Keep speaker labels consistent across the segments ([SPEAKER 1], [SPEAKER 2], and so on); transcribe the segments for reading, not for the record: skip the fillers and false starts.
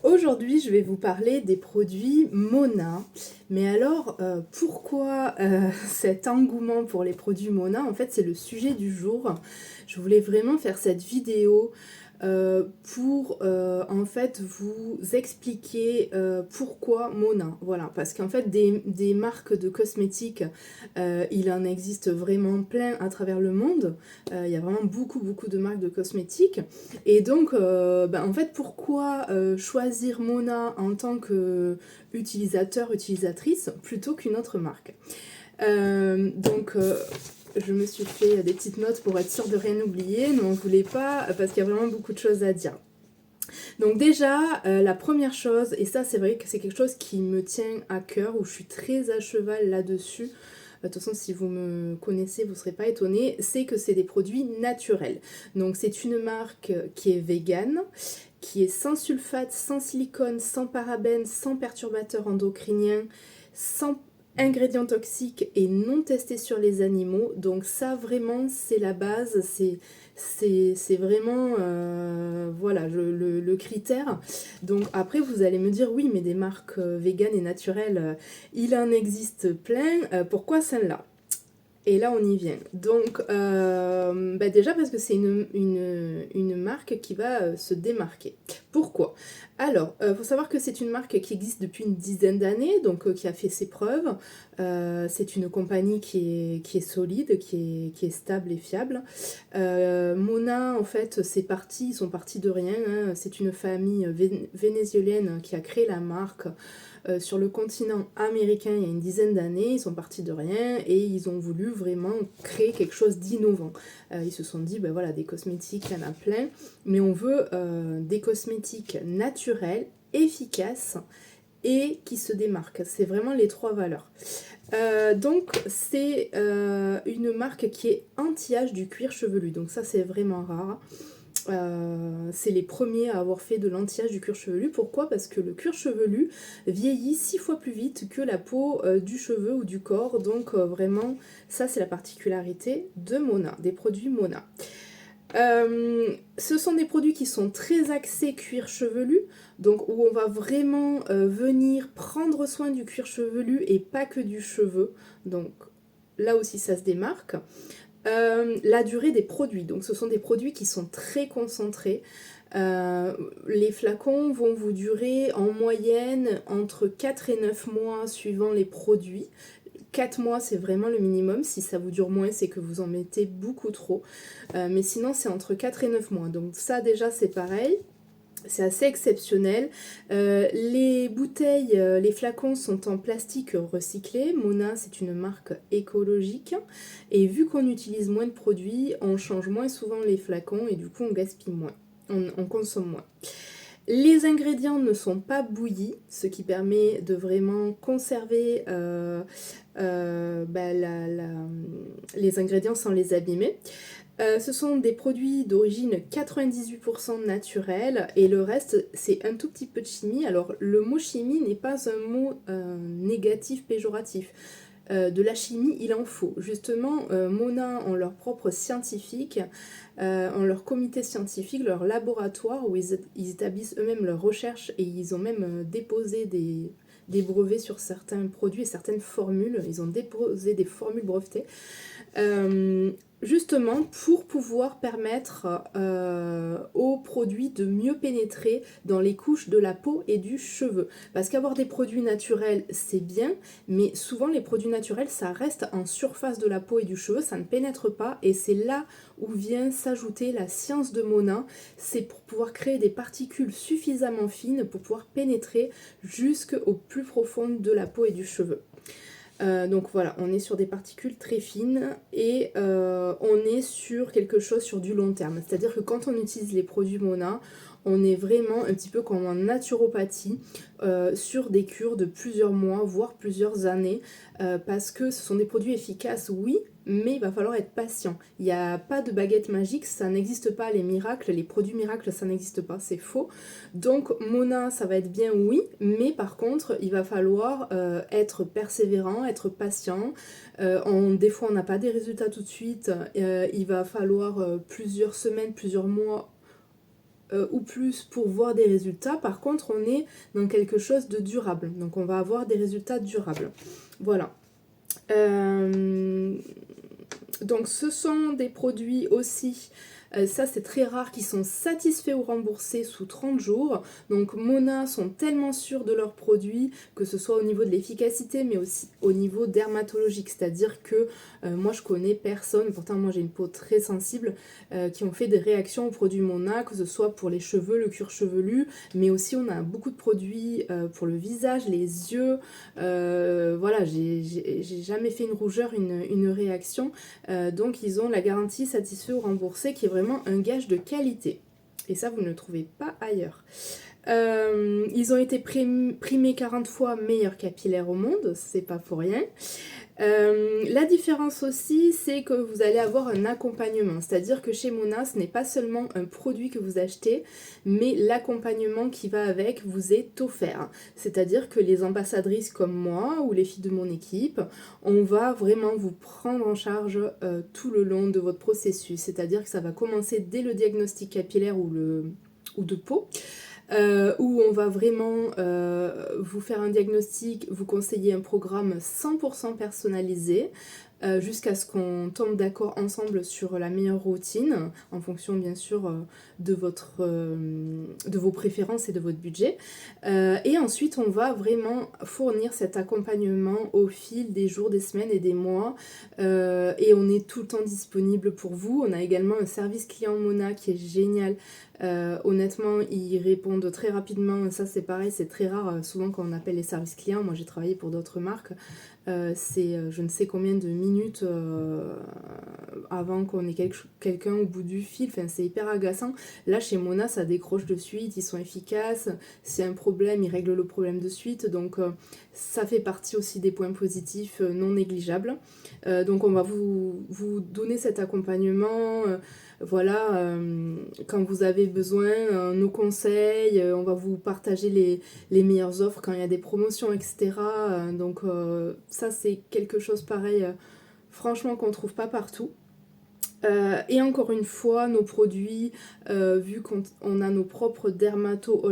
[SPEAKER 1] Aujourd'hui, je vais vous parler des produits Mona. Mais alors, pourquoi cet engouement pour les produits Mona? En fait, c'est le sujet du jour. Je voulais vraiment faire cette vidéo pour en fait vous expliquer pourquoi Mona. Voilà, parce qu'en fait, des marques de cosmétiques, il en existe vraiment plein à travers le monde. Il y a vraiment beaucoup de marques de cosmétiques. Et donc, en fait, pourquoi choisir Mona en tant que utilisateur, utilisatrice, plutôt qu'une autre marque? Je me suis fait des petites notes pour être sûre de rien oublier, ne m'en voulez pas, parce qu'il y a vraiment beaucoup de choses à dire. Donc déjà, la première chose, et ça c'est vrai que c'est quelque chose qui me tient à cœur, où je suis très à cheval là-dessus. De toute façon, si vous me connaissez, vous ne serez pas étonnés, c'est que c'est des produits naturels. Donc c'est une marque qui est végane, qui est sans sulfate, sans silicone, sans parabènes, sans perturbateurs endocriniens, sans ingrédients toxiques et non testés sur les animaux. Donc ça vraiment c'est la base, c'est vraiment voilà le critère. Donc après vous allez me dire oui mais des marques véganes et naturelles il en existe plein, pourquoi celle-là? Et là, on y vient. Donc, déjà parce que c'est une marque qui va se démarquer. Pourquoi? Alors, faut savoir que c'est une marque qui existe depuis une dizaine d'années, donc qui a fait ses preuves. C'est une compagnie qui est solide, qui est stable et fiable. Mona, en fait, ils sont partis de rien, hein. C'est une famille vénézuélienne qui a créé la marque sur le continent américain il y a une dizaine d'années. Ils sont partis de rien et ils ont voulu vraiment créer quelque chose d'innovant. Ils se sont dit, voilà, des cosmétiques, il y en a plein, mais on veut des cosmétiques naturels, efficaces et qui se démarquent. C'est vraiment les trois valeurs. Donc c'est une marque qui est anti-âge du cuir chevelu. Donc ça c'est vraiment rare. C'est les premiers à avoir fait de l'anti-âge du cuir chevelu. Pourquoi? Parce que le cuir chevelu vieillit 6 fois plus vite que la peau du cheveu ou du corps. Donc vraiment, ça c'est la particularité de Mona, des produits Mona. Ce sont des produits qui sont très axés cuir chevelu, donc où on va vraiment venir prendre soin du cuir chevelu et pas que du cheveu. Donc là aussi ça se démarque. La durée des produits, donc ce sont des produits qui sont très concentrés. Les flacons vont vous durer en moyenne entre 4 et 9 mois suivant les produits. 4 mois c'est vraiment le minimum, si ça vous dure moins c'est que vous en mettez beaucoup trop. Mais sinon c'est entre 4 et 9 mois, donc ça déjà c'est pareil. C'est assez exceptionnel. Les bouteilles, les flacons sont en plastique recyclé. Mona, c'est une marque écologique. Et vu qu'on utilise moins de produits, on change moins souvent les flacons et du coup on gaspille moins, on consomme moins. Les ingrédients ne sont pas bouillis, ce qui permet de vraiment conserver les ingrédients sans les abîmer. Ce sont des produits d'origine 98% naturelle et le reste c'est un tout petit peu de chimie. Alors le mot chimie n'est pas un mot négatif, péjoratif. De la chimie il en faut. Justement, Mona ont leur propre scientifique, ont leur comité scientifique, leur laboratoire où ils établissent eux-mêmes leurs recherches et ils ont même déposé des brevets sur certains produits et certaines formules. Ils ont déposé des formules brevetées. Justement pour pouvoir permettre aux produits de mieux pénétrer dans les couches de la peau et du cheveu. Parce qu'avoir des produits naturels c'est bien, mais souvent les produits naturels ça reste en surface de la peau et du cheveu, ça ne pénètre pas et c'est là où vient s'ajouter la science de Mona. C'est pour pouvoir créer des particules suffisamment fines pour pouvoir pénétrer jusqu'au plus profond de la peau et du cheveu. Donc voilà, on est sur des particules très fines et on est sur quelque chose sur du long terme. C'est-à-dire que quand on utilise les produits Mona, on est vraiment un petit peu comme en naturopathie sur des cures de plusieurs mois, voire plusieurs années, parce que ce sont des produits efficaces, oui, mais il va falloir être patient. Il n'y a pas de baguette magique, ça n'existe pas, les miracles, les produits miracles, ça n'existe pas, c'est faux. Donc Mona, ça va être bien, oui, mais par contre, il va falloir être persévérant, être patient. Des fois, on n'a pas des résultats tout de suite, il va falloir plusieurs semaines, plusieurs mois ou plus pour voir des résultats. Par contre, on est dans quelque chose de durable. Donc on va avoir des résultats durables. Voilà. Donc ce sont des produits aussi, ça c'est très rare, qui sont satisfaits ou remboursés sous 30 jours. Donc Mona sont tellement sûrs de leurs produits, que ce soit au niveau de l'efficacité mais aussi au niveau dermatologique. C'est-à-dire que moi je connais personne, pourtant moi j'ai une peau très sensible, qui ont fait des réactions aux produits Mona, que ce soit pour les cheveux, le cuir chevelu, mais aussi on a beaucoup de produits pour le visage, les yeux. Voilà, j'ai jamais fait une rougeur, une réaction. Donc ils ont la garantie satisfait ou remboursé qui est vraiment un gage de qualité. Et ça, vous ne le trouvez pas ailleurs. Ils ont été primés 40 fois meilleurs capillaires au monde, c'est pas pour rien. La différence aussi, c'est que vous allez avoir un accompagnement, c'est-à-dire que chez Mona, ce n'est pas seulement un produit que vous achetez, mais l'accompagnement qui va avec vous est offert. C'est-à-dire que les ambassadrices comme moi ou les filles de mon équipe, on va vraiment vous prendre en charge tout le long de votre processus, c'est-à-dire que ça va commencer dès le diagnostic capillaire ou de peau. Où on va vraiment vous faire un diagnostic, vous conseiller un programme 100% personnalisé, jusqu'à ce qu'on tombe d'accord ensemble sur la meilleure routine, en fonction bien sûr de vos préférences et de votre budget. Et ensuite on va vraiment fournir cet accompagnement au fil des jours, des semaines et des mois, et on est tout le temps disponible pour vous. On a également un service client Mona qui est génial. Honnêtement, ils répondent très rapidement. Ça c'est pareil, c'est très rare souvent quand on appelle les services clients. Moi j'ai travaillé pour d'autres marques, c'est je ne sais combien de minutes avant qu'on ait quelqu'un au bout du fil. Enfin, c'est hyper agaçant. Là chez Mona ça décroche de suite, ils sont efficaces. S'il y a un problème, ils règlent le problème de suite. Donc ça fait partie aussi des points positifs non négligeables. Donc on va vous donner cet accompagnement. Voilà, quand vous avez besoin, nos conseils, on va vous partager les meilleures offres quand il y a des promotions, etc. Donc ça c'est quelque chose pareil, franchement qu'on trouve pas partout. Et encore une fois, nos produits, vu qu'on a nos propres dermato,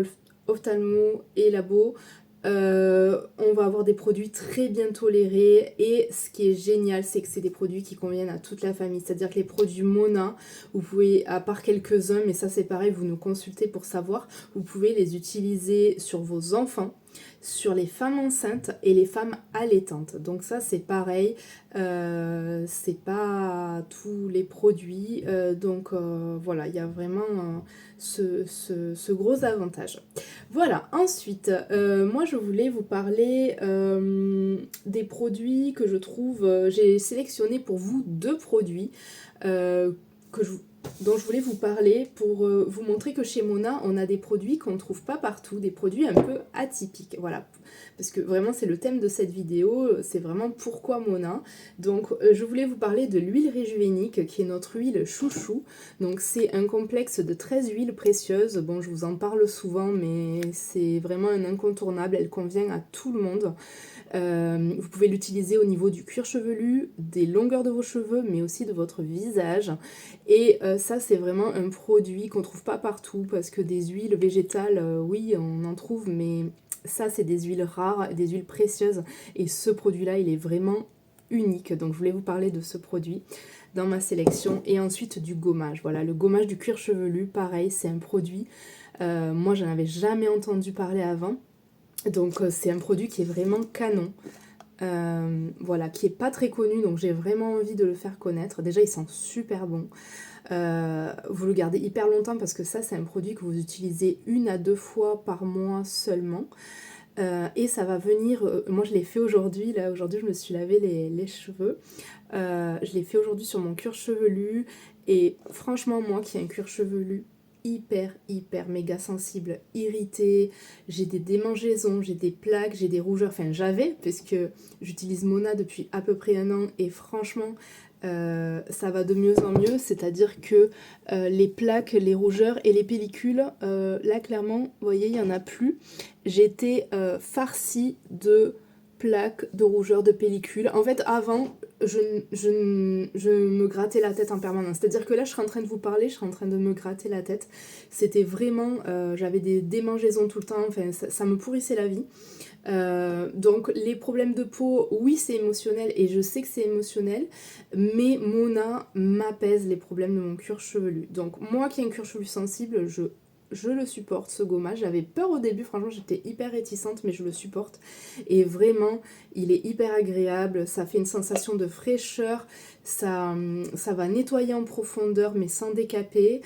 [SPEAKER 1] ophtalmo et labo, on va avoir des produits très bien tolérés, et ce qui est génial, c'est que c'est des produits qui conviennent à toute la famille. C'est-à-dire que les produits Mona, vous pouvez, à part quelques-uns, mais ça c'est pareil, vous nous consultez pour savoir, vous pouvez les utiliser sur vos enfants, sur les femmes enceintes et les femmes allaitantes. Donc ça c'est pareil, c'est pas tous les produits, donc voilà, il y a vraiment ce gros avantage. Voilà, ensuite, moi je voulais vous parler des produits que je trouve, j'ai sélectionné pour vous 2 produits dont je voulais vous parler pour vous montrer que chez Mona, on a des produits qu'on ne trouve pas partout, des produits un peu atypiques, voilà. Parce que vraiment c'est le thème de cette vidéo, c'est vraiment pourquoi Mona. Donc je voulais vous parler de l'huile Réjuvénique, qui est notre huile chouchou. Donc c'est un complexe de 13 huiles précieuses. Bon, je vous en parle souvent, mais c'est vraiment un incontournable, elle convient à tout le monde. Vous pouvez l'utiliser au niveau du cuir chevelu, des longueurs de vos cheveux, mais aussi de votre visage. Et ça c'est vraiment un produit qu'on trouve pas partout, parce que des huiles végétales, oui on en trouve, mais ça c'est des huiles rares, des huiles précieuses, et ce produit là il est vraiment unique. Donc je voulais vous parler de ce produit dans ma sélection. Et ensuite du gommage, voilà, le gommage du cuir chevelu, pareil, c'est un produit, moi j'en avais jamais entendu parler avant. Donc c'est un produit qui est vraiment canon, voilà, qui est pas très connu, donc j'ai vraiment envie de le faire connaître. Déjà il sent super bon, vous le gardez hyper longtemps, parce que ça c'est un produit que vous utilisez 1 à 2 fois par mois seulement. Et ça va venir, moi je l'ai fait aujourd'hui, là aujourd'hui je me suis lavé les cheveux, je l'ai fait aujourd'hui sur mon cuir chevelu, et franchement moi qui ai un cuir chevelu hyper méga sensible, irritée, j'ai des démangeaisons, j'ai des plaques, j'ai des rougeurs, enfin j'avais, parce que j'utilise Mona depuis à peu près 1 an, et franchement ça va de mieux en mieux. C'est-à-dire que les plaques, les rougeurs et les pellicules, là clairement, vous voyez, il n'y en a plus. J'étais farcie de plaques de rougeur, de pellicule. En fait, avant, je me grattais la tête en permanence. C'est-à-dire que là, je serais en train de vous parler, je serais en train de me gratter la tête. C'était vraiment... j'avais des démangeaisons tout le temps, enfin, ça me pourrissait la vie. Donc les problèmes de peau, oui c'est émotionnel et je sais que c'est émotionnel, mais Mona m'apaise les problèmes de mon cuir chevelu. Donc moi qui ai un cuir chevelu sensible, je le supporte ce gommage. J'avais peur au début, franchement j'étais hyper réticente, mais je le supporte et vraiment il est hyper agréable, ça fait une sensation de fraîcheur, ça va nettoyer en profondeur mais sans décaper.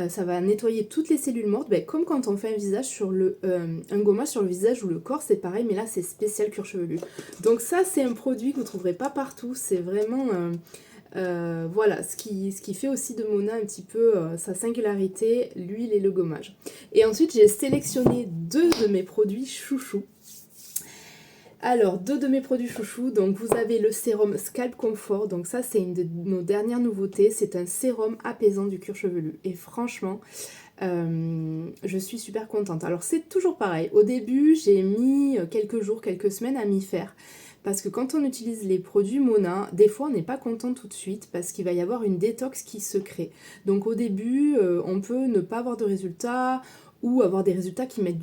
[SPEAKER 1] Ça va nettoyer toutes les cellules mortes, comme quand on fait un visage sur un gommage sur le visage ou le corps, c'est pareil, mais là c'est spécial cuir chevelu. Donc ça c'est un produit que vous ne trouverez pas partout, c'est vraiment voilà, ce qui fait aussi de Mona un petit peu sa singularité, l'huile et le gommage. Et ensuite j'ai sélectionné 2 de mes produits chouchous. Alors, 2 de mes produits chouchous, donc vous avez le sérum Scalp Comfort, donc ça c'est une de nos dernières nouveautés, c'est un sérum apaisant du cuir chevelu, et franchement, je suis super contente. Alors c'est toujours pareil, au début j'ai mis quelques jours, quelques semaines à m'y faire, parce que quand on utilise les produits Mona, des fois on n'est pas content tout de suite, parce qu'il va y avoir une détox qui se crée. Donc au début, on peut ne pas avoir de résultats, ou avoir des résultats qui mettent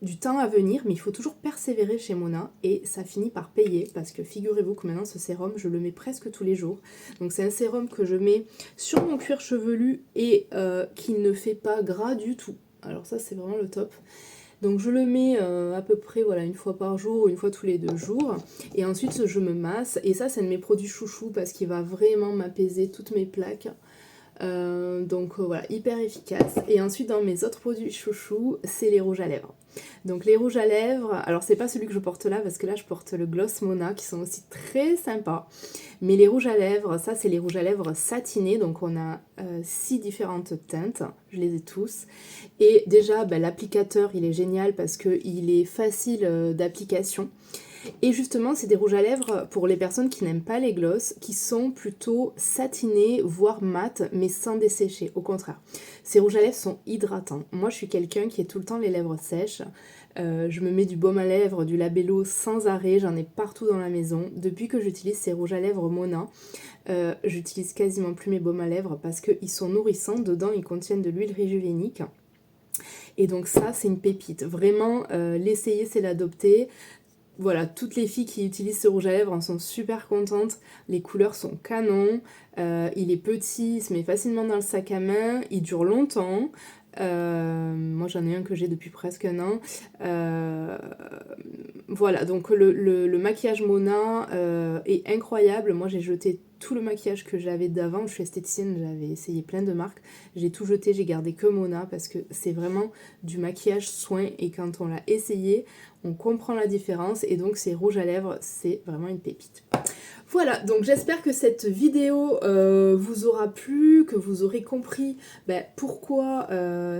[SPEAKER 1] du temps à venir, mais il faut toujours persévérer chez Mona et ça finit par payer parce que figurez-vous que maintenant ce sérum je le mets presque tous les jours. Donc c'est un sérum que je mets sur mon cuir chevelu et qui ne fait pas gras du tout. Alors ça c'est vraiment le top. Donc je le mets à peu près voilà, une fois par jour ou une fois tous les 2 jours. Et ensuite je me masse. Et ça c'est un de mes produits chouchous parce qu'il va vraiment m'apaiser toutes mes plaques. Donc voilà, hyper efficace. Et ensuite dans mes autres produits chouchous, c'est les rouges à lèvres. Donc les rouges à lèvres, alors c'est pas celui que je porte là parce que là je porte le Gloss Mona qui sont aussi très sympas. Mais les rouges à lèvres, ça c'est les rouges à lèvres satinés, donc on a 6 différentes teintes, je les ai tous. Et déjà l'applicateur il est génial parce qu'il est facile d'application. Et justement, c'est des rouges à lèvres pour les personnes qui n'aiment pas les gloss, qui sont plutôt satinés, voire mat, mais sans dessécher, au contraire. Ces rouges à lèvres sont hydratants. Moi, je suis quelqu'un qui a tout le temps les lèvres sèches. Je me mets du baume à lèvres, du labello sans arrêt, j'en ai partout dans la maison. Depuis que j'utilise ces rouges à lèvres Mona, j'utilise quasiment plus mes baumes à lèvres parce qu'ils sont nourrissants. Dedans, ils contiennent de l'huile régulinique. Et donc ça, c'est une pépite. Vraiment, l'essayer, c'est l'adopter. Voilà, toutes les filles qui utilisent ce rouge à lèvres en sont super contentes. Les couleurs sont canon. Il est petit, il se met facilement dans le sac à main. Il dure longtemps. Moi j'en ai un que j'ai depuis presque un an. Voilà, donc le maquillage Mona est incroyable. Moi j'ai jeté tout le maquillage que j'avais d'avant. Je suis esthéticienne, j'avais essayé plein de marques. J'ai tout jeté, j'ai gardé que Mona parce que c'est vraiment du maquillage soin. Et quand on l'a essayé, on comprend la différence. Et donc ces rouges à lèvres, c'est vraiment une pépite. Voilà, donc j'espère que cette vidéo vous aura plu, que vous aurez compris pourquoi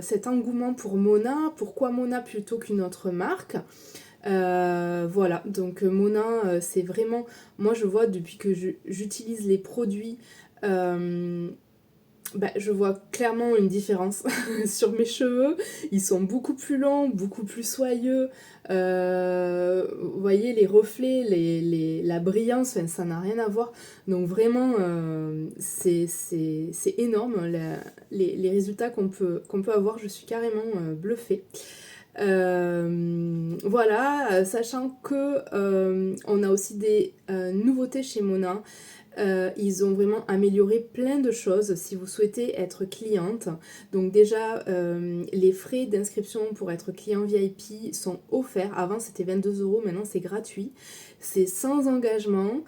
[SPEAKER 1] cet engouement pour Mona, pourquoi Mona plutôt qu'une autre marque. Voilà, donc Mona, c'est vraiment... Moi, je vois depuis que j'utilise les produits... je vois clairement une différence sur mes cheveux. Ils sont beaucoup plus longs, beaucoup plus soyeux. Vous voyez, les reflets, la brillance, ça n'a rien à voir. Donc vraiment, c'est énorme les résultats qu'on peut avoir. Je suis carrément bluffée. Voilà, sachant que on a aussi des nouveautés chez Mona. Ils ont vraiment amélioré plein de choses si vous souhaitez être cliente. Donc déjà, les frais d'inscription pour être client VIP sont offerts. Avant c'était 22 €, maintenant c'est gratuit. C'est sans engagement.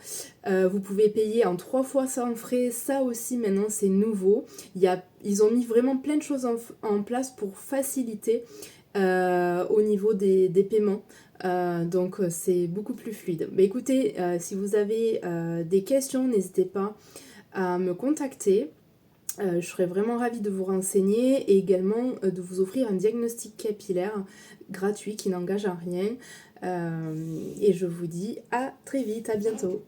[SPEAKER 1] Vous pouvez payer en 3 fois sans frais. Ça aussi maintenant c'est nouveau. Ils ont mis vraiment plein de choses en place pour faciliter au niveau des paiements. Donc c'est beaucoup plus fluide. Mais écoutez, si vous avez des questions, n'hésitez pas à me contacter. Je serais vraiment ravie de vous renseigner et également de vous offrir un diagnostic capillaire gratuit qui n'engage à rien. Et je vous dis à très vite, à bientôt.